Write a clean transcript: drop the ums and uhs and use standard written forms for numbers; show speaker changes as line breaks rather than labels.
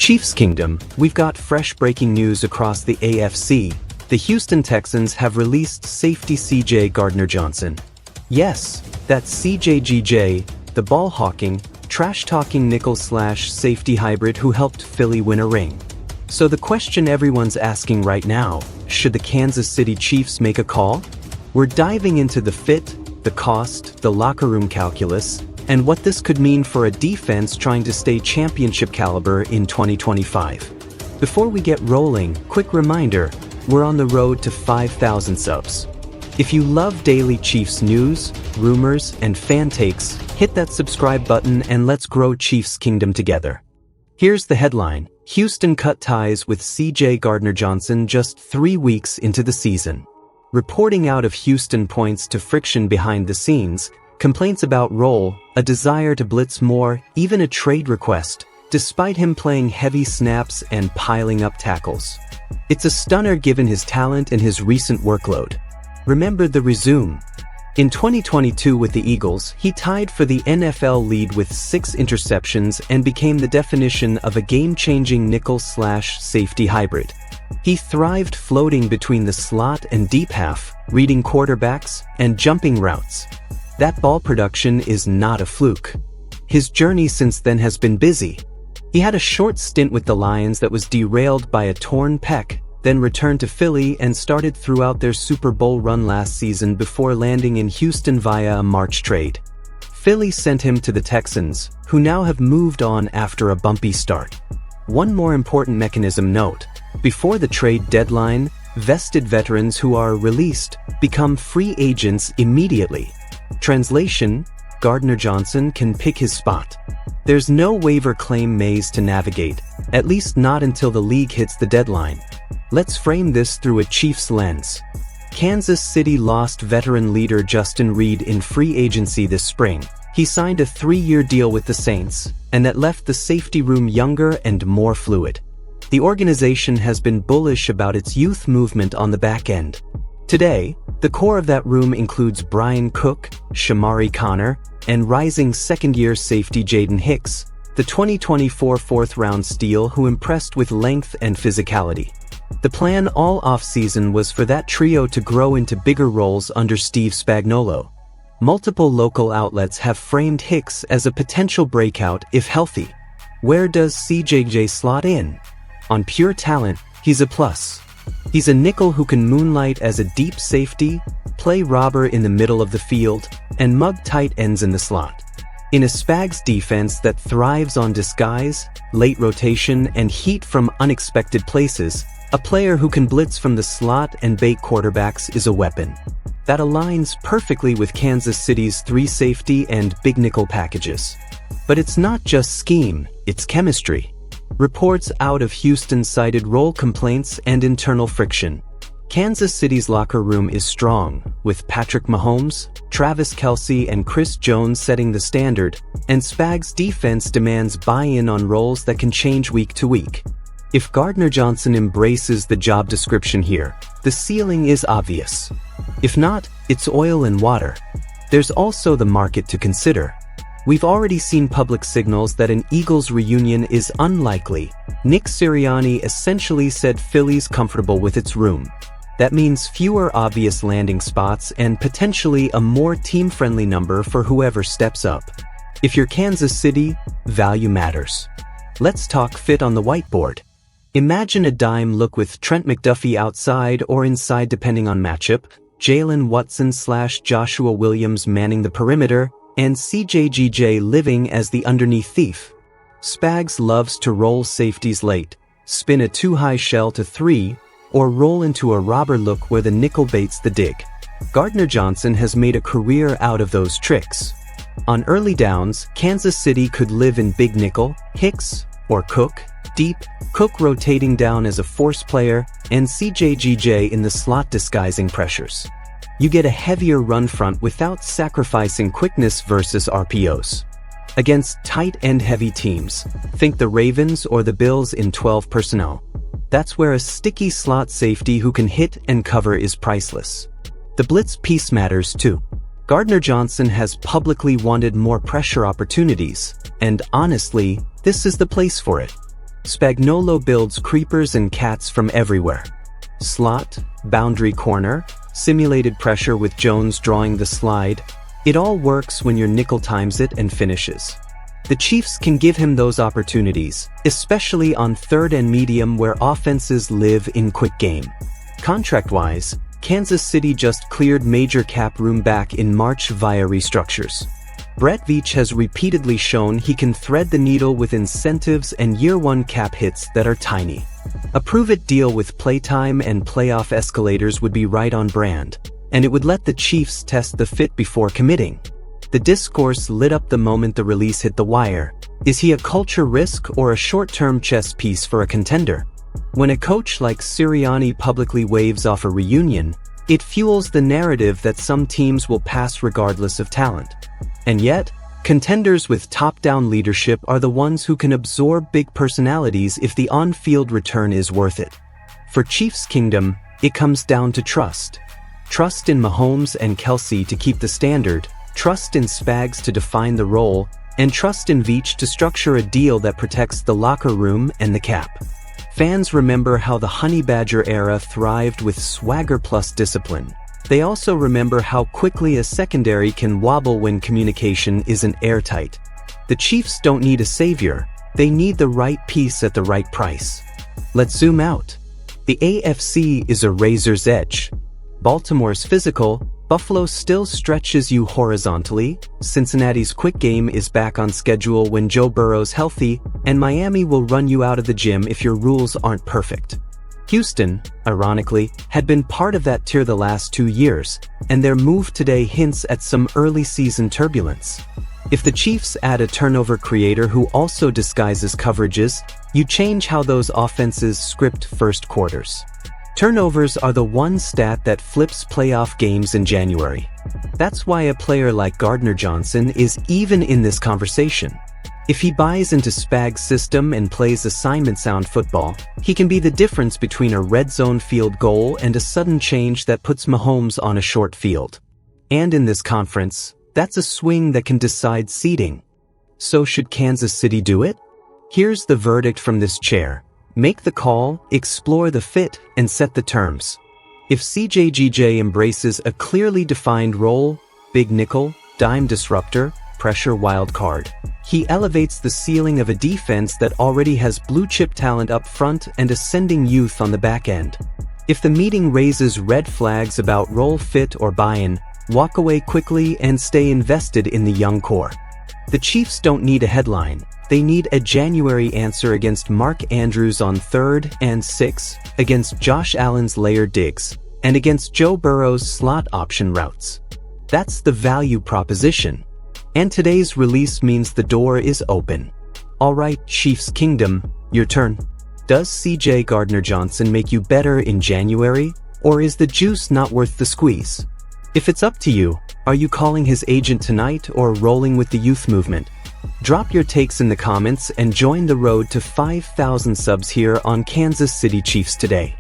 Chiefs Kingdom, we've got fresh breaking news across the AFC. The Houston Texans have released safety CJ Gardner-Johnson. Yes, that's CJGJ, the ball-hawking, trash-talking nickel/safety hybrid who helped Philly win a ring. So the question everyone's asking right now, should the Kansas City Chiefs make a call? We're diving into the fit, the cost, the locker room calculus, and what this could mean for a defense trying to stay championship caliber in 2025. Before we get rolling, quick reminder, we're on the road to 5,000 subs. If you love daily Chiefs news, rumors, and fan takes, hit that subscribe button and let's grow Chiefs Kingdom together. Here's the headline: Houston cut ties with CJ Gardner-Johnson just 3 weeks into the season. Reporting out of Houston points to friction behind the scenes, complaints about role, a desire to blitz more, even a trade request, despite him playing heavy snaps and piling up tackles. It's a stunner given his talent and his recent workload. Remember the resume. In 2022 with the Eagles, he tied for the NFL lead with 6 interceptions and became the definition of a game-changing nickel/safety hybrid. He thrived floating between the slot and deep half, reading quarterbacks and jumping routes. That ball production is not a fluke. His journey since then has been busy. He had a short stint with the Lions that was derailed by a torn pec, then returned to Philly and started throughout their Super Bowl run last season before landing in Houston via a March trade. Philly sent him to the Texans, who now have moved on after a bumpy start. One more important mechanism note: before the trade deadline, vested veterans who are released become free agents immediately. Translation: Gardner-Johnson can pick his spot. There's no waiver claim maze to navigate, at least not until the league hits the deadline. Let's frame this through a Chiefs lens. Kansas City lost veteran leader Justin Reid in free agency this spring. He signed a 3-year deal with the Saints, and that left the safety room younger and more fluid. The organization has been bullish about its youth movement on the back end. Today, the core of that room includes Bryan Cook, Shamari Connor, and rising second-year safety Jaden Hicks, the 2024 fourth-round steal who impressed with length and physicality. The plan all offseason was for that trio to grow into bigger roles under Steve Spagnuolo. Multiple local outlets have framed Hicks as a potential breakout if healthy. Where does CJGJ slot in? On pure talent, he's a plus. He's a nickel who can moonlight as a deep safety, play robber in the middle of the field, and mug tight ends in the slot. In a Spags defense that thrives on disguise, late rotation, and heat from unexpected places, a player who can blitz from the slot and bait quarterbacks is a weapon. That aligns perfectly with Kansas City's 3 safety and big nickel packages. But it's not just scheme, it's chemistry. Reports out of Houston cited role complaints and internal friction. Kansas City's locker room is strong, with Patrick Mahomes, Travis Kelce, and Chris Jones setting the standard, and Spags' defense demands buy-in on roles that can change week to week. If Gardner-Johnson embraces the job description here, the ceiling is obvious. If not, it's oil and water. There's also the market to consider. We've already seen public signals that an Eagles reunion is unlikely. Nick Sirianni essentially said Philly's comfortable with its room. That means fewer obvious landing spots and potentially a more team-friendly number for whoever steps up. If you're Kansas City, value matters. Let's talk fit on the whiteboard. Imagine a dime look with Trent McDuffie outside or inside depending on matchup, Jalen Watson/Joshua Williams manning the perimeter, and CJGJ living as the underneath thief. Spags loves to roll safeties late, spin a too-high shell to 3, or roll into a robber look where the nickel baits the dig. Gardner-Johnson has made a career out of those tricks. On early downs, Kansas City could live in big nickel, Hicks, or Cook, deep, Cook rotating down as a force player, and CJGJ in the slot disguising pressures. You get a heavier run front without sacrificing quickness versus RPOs. Against tight end heavy teams, think the Ravens or the Bills in 12 personnel. That's where a sticky slot safety who can hit and cover is priceless. The blitz piece matters too. Gardner-Johnson has publicly wanted more pressure opportunities, and honestly, this is the place for it. Spagnuolo builds creepers and cats from everywhere. Slot, boundary corner, simulated pressure with Jones drawing the slide. It all works when your nickel times it and finishes. The Chiefs can give him those opportunities, especially on third and medium where offenses live in quick game. Contract-wise, Kansas City just cleared major cap room back in March via restructures. Brett Veach has repeatedly shown he can thread the needle with incentives and year-one cap hits that are tiny. A prove-it deal with playtime and playoff escalators would be right on brand, and it would let the Chiefs test the fit before committing. The discourse lit up the moment the release hit the wire. Is he a culture risk or a short-term chess piece for a contender? When a coach like Sirianni publicly waves off a reunion, it fuels the narrative that some teams will pass regardless of talent. And yet, contenders with top-down leadership are the ones who can absorb big personalities if the on-field return is worth it. For Chiefs Kingdom, it comes down to trust. Trust in Mahomes and Kelsey to keep the standard, trust in Spags to define the role, and trust in Veach to structure a deal that protects the locker room and the cap. Fans remember how the Honey Badger era thrived with swagger plus discipline. They also remember how quickly a secondary can wobble when communication isn't airtight. The Chiefs don't need a savior, they need the right piece at the right price. Let's zoom out. The AFC is a razor's edge. Baltimore's physical, Buffalo still stretches you horizontally, Cincinnati's quick game is back on schedule when Joe Burrow's healthy, and Miami will run you out of the gym if your rules aren't perfect. Houston, ironically, had been part of that tier the last 2 years, and their move today hints at some early season turbulence. If the Chiefs add a turnover creator who also disguises coverages, you change how those offenses script first quarters. Turnovers are the one stat that flips playoff games in January. That's why a player like Gardner-Johnson is even in this conversation. If he buys into Spags' system and plays assignment-sound football, he can be the difference between a red zone field goal and a sudden change that puts Mahomes on a short field. And in this conference, that's a swing that can decide seeding. So should Kansas City do it? Here's the verdict from this chair. Make the call, explore the fit, and set the terms. If CJGJ embraces a clearly defined role, big nickel, dime disruptor, pressure wild card, he elevates the ceiling of a defense that already has blue-chip talent up front and ascending youth on the back end. If the meeting raises red flags about role fit or buy-in, walk away quickly and stay invested in the young core. The Chiefs don't need a headline. They need a January answer against Mark Andrews on 3rd and 6, against Josh Allen's layered digs, and against Joe Burrow's slot option routes. That's the value proposition. And today's release means the door is open. Alright, Chiefs Kingdom, your turn. Does CJ Gardner-Johnson make you better in January, or is the juice not worth the squeeze? If it's up to you, are you calling his agent tonight or rolling with the youth movement? Drop your takes in the comments and join the road to 5,000 subs here on Kansas City Chiefs Today.